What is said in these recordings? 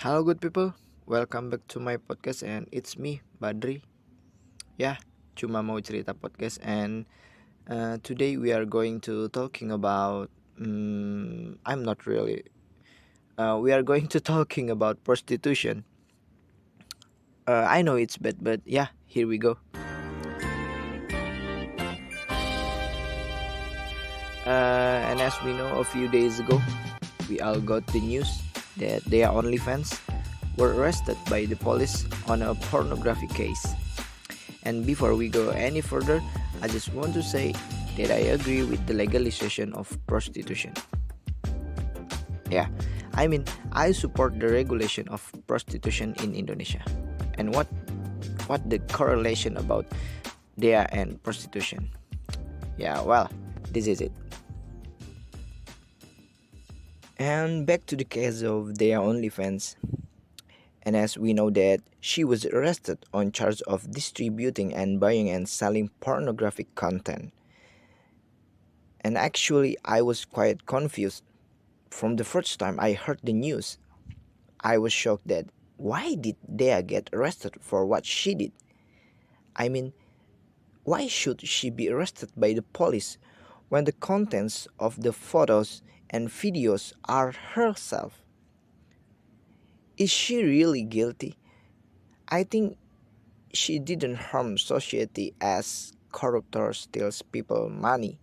Halo good people, welcome back to my podcast and it's me Badri. Ya, cuma mau cerita podcast and today we are going to talking about I'm not really we are going to talking about prostitution. I know it's bad but yeah, here we go. And as we know a few days ago, we all got the news that their OnlyFans were arrested by the police on a pornography case. And before we go any further, I just want to say that I agree with the legalization of prostitution. Yeah, I support the regulation of prostitution in Indonesia. And what the correlation about there and prostitution? Yeah, well, this is it. And back to the case of their OnlyFans. And as we know that she was arrested on charge of distributing and buying and selling pornographic content. And actually I was quite confused from the first time I heard the news. I was shocked that why did Dea get arrested for what she did? I mean, why should she be arrested by the police when the contents of the photos and videos are herself? Is she really guilty? I think she didn't harm society as corruptor steals people money.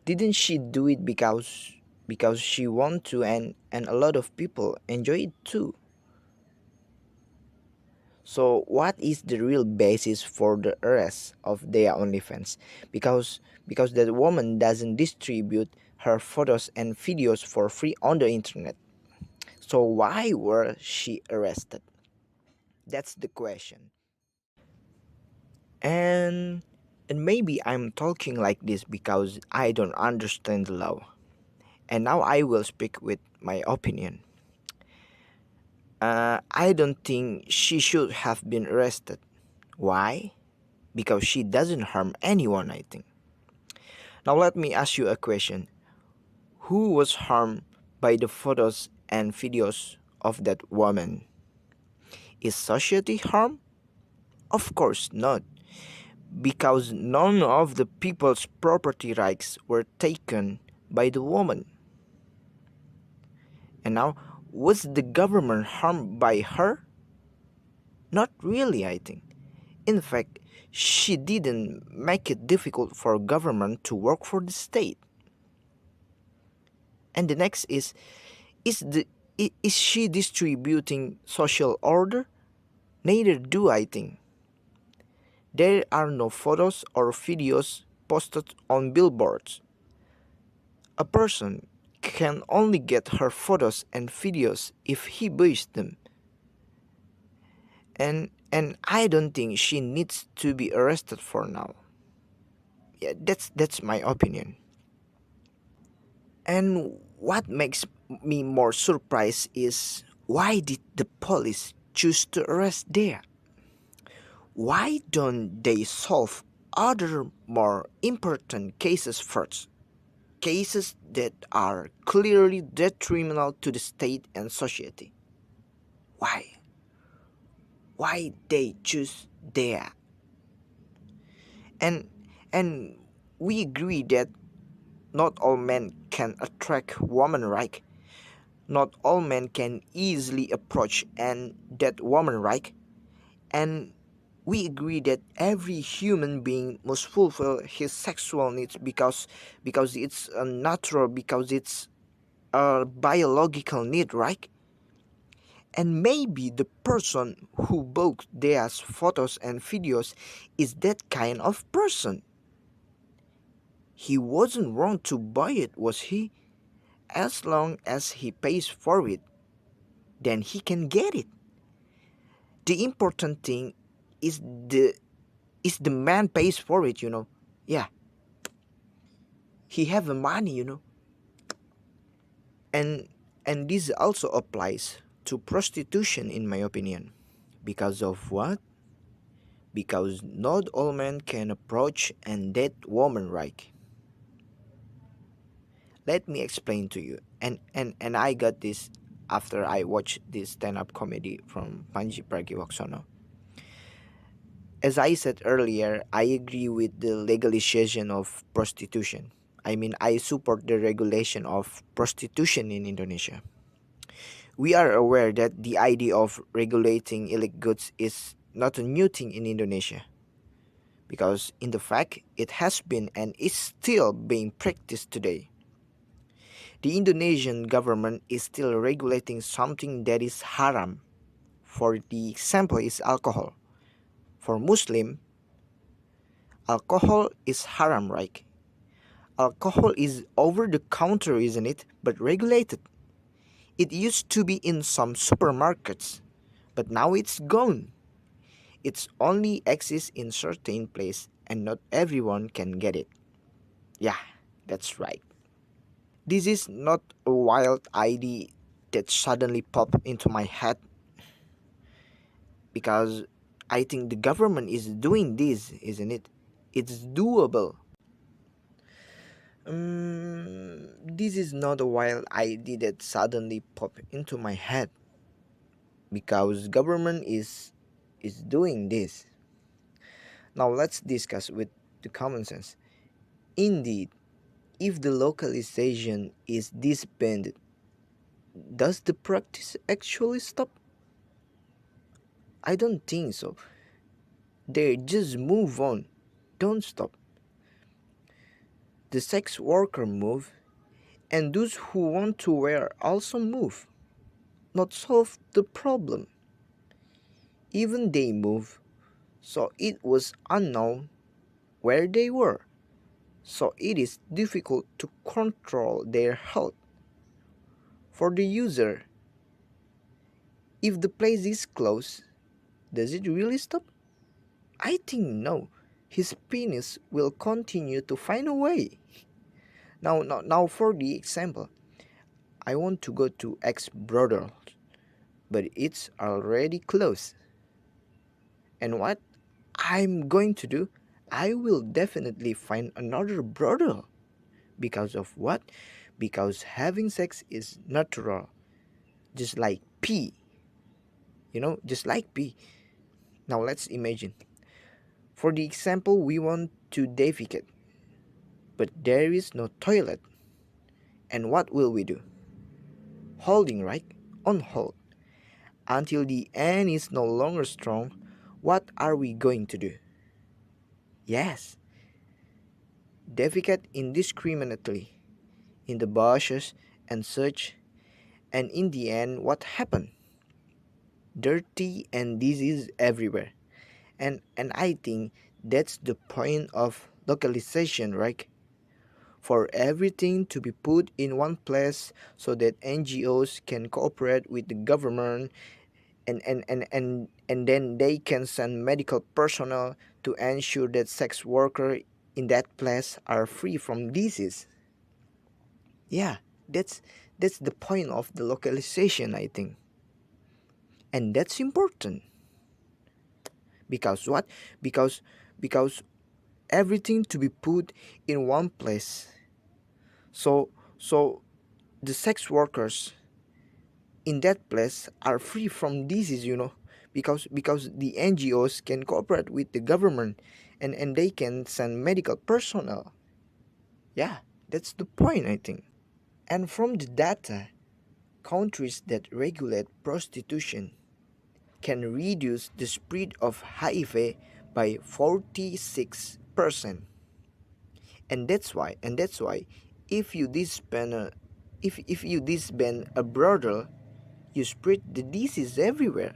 Didn't she do it because she want to and a lot of people enjoy it too? So what is the real basis for the arrest of their OnlyFans? Because that woman doesn't distribute her photos and videos for free on the internet. So why were she arrested? That's the question. And and maybe I'm talking like this because I don't understand the law. And now I will speak with my opinion. I don't think she should have been arrested. Why? Because she doesn't harm anyone, I think. Now let me ask you a question. Who was harmed by the photos and videos of that woman? Is society harmed? Of course not, because none of the people's property rights were taken by the woman. And now, was the government harmed by her? Not really, I think. In fact, she didn't make it difficult for government to work for the state. And the next is the is she distributing social order? Neither do I think. There are no photos or videos posted on billboards. A person can only get her photos and videos if he buys them. And I don't think she needs to be arrested for now. Yeah, that's my opinion. And what makes me more surprised is why did the police choose to arrest there? Why don't they solve other more important cases first? Cases that are clearly detrimental to the state and society. Why? Why they choose there? And and we agree that not all men can attract women, right? Not all men can easily approach and that woman, right? And we agree that every human being must fulfill his sexual needs because it's a natural, because it's a biological need, right? And maybe the person who bought their photos and videos is that kind of person. He wasn't wrong to buy it, was he? As long as he pays for it, then he can get it. The important thing is the man pays for it, you know. Yeah, he have the money, you know. And this also applies to prostitution in my opinion. Because of what? Because not all men can approach and date woman, right? Let me explain to you. And I got this after I watched this stand-up comedy from Panji Pragiwaksono. As I said earlier, I agree with the legalization of prostitution. I mean, I support the regulation of prostitution in Indonesia. We are aware that the idea of regulating illicit goods is not a new thing in Indonesia, because in the fact it has been and is still being practiced today. The Indonesian government is still regulating something that is haram. For the example is alcohol. For Muslim, alcohol is haram, right? Alcohol is over the counter, isn't it? But regulated. It used to be in some supermarkets, but now it's gone. It's only exists in certain place and not everyone can get it. Yeah, that's right. This is not a wild idea that suddenly popped into my head because I think the government is doing this, isn't it? It's doable. This is not a wild idea that suddenly popped into my head because government is doing this. Now let's discuss with the common sense. Indeed, if the localization is disbanded, does the practice actually stop? I don't think so. They just move on, don't stop. The sex worker move, and those who want to wear also move. Not solve the problem. Even they move, so it was unknown where they were. So it is difficult to control their health. For the user, if the place is closed, does it really stop? I think no. His penis will continue to find a way. Now for the example, I want to go to X Brothers, but it's already closed. And what I'm going to do, I will definitely find another brother. Because of what? Because having sex is natural, just like pee. Just like pee. Now let's imagine. For the example, we want to defecate, but there is no toilet. And what will we do? Holding, right? On hold. Until the end is no longer strong, what are we going to do? Yes, defecate indiscriminately in the bushes and such, and in the end, what happened? Dirty and disease everywhere. And I think that's the point of localization, right? For everything to be put in one place so that NGOs can cooperate with the government and then they can send medical personnel to ensure that sex workers in that place are free from disease. Yeah, that's the point of the localization, I think. And that's important. Because what? Because everything to be put in one place. So the sex workers in that place are free from disease, because the NGOs can cooperate with the government and they can send medical personnel. Yeah, that's the point, I think. And from the data, countries that regulate prostitution can reduce the spread of HIV by 46%. And that's why if you disband if you disband a brothel, you spread the disease everywhere.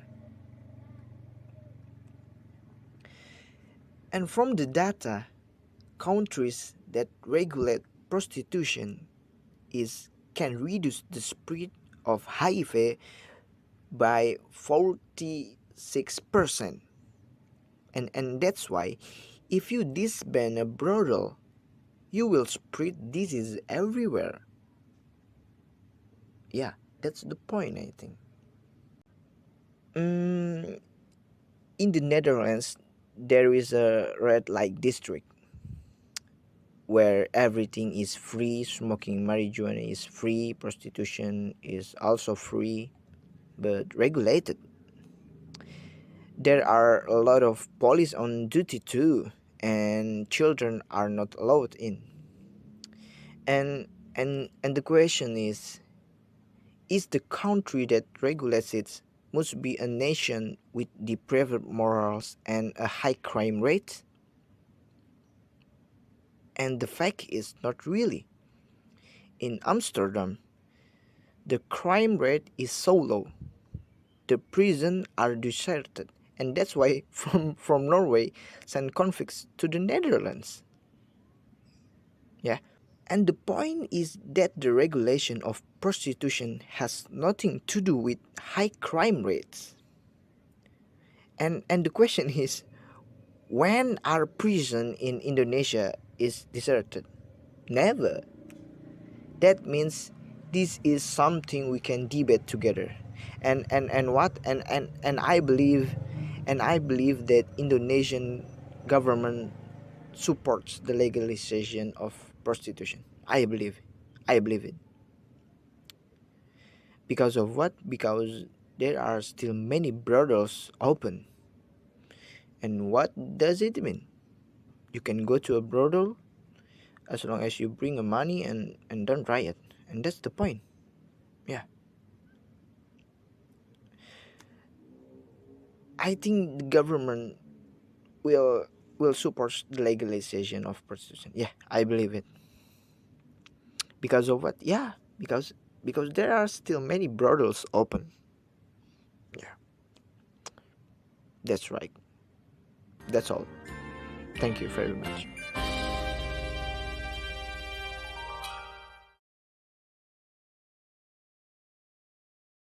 And from the data, countries that regulate prostitution is can reduce the spread of HIV by 46%. And that's why if you disband a brothel, you will spread disease everywhere. Yeah, that's the point, I think. Mm, in the Netherlands, there is a red light district. where everything is free, smoking marijuana is free, prostitution is also free, but regulated. There are a lot of police on duty too, and children are not allowed in. And the question is the country that regulates it must be a nation with depraved morals and a high crime rate? And the fact is not really. In Amsterdam, the crime rate is so low. The prisons are deserted, and that's why from Norway send convicts to the Netherlands. Yeah. And the point is that the regulation of prostitution has nothing to do with high crime rates. And the question is, when our prison in Indonesia is deserted? Never. That means this is something we can debate together. And what and I believe that Indonesian government supports the legalization of prostitution. I believe it. Because of what? Because there are still many brothels open. And what does it mean? You can go to a brothel as long as you bring a money and don't riot. And that's the point. Yeah. I think the government will will support the legalization of prostitution. Yeah, I believe it. Because of what? Yeah, because there are still many brothels open. Yeah, that's right. That's all. Thank you very much.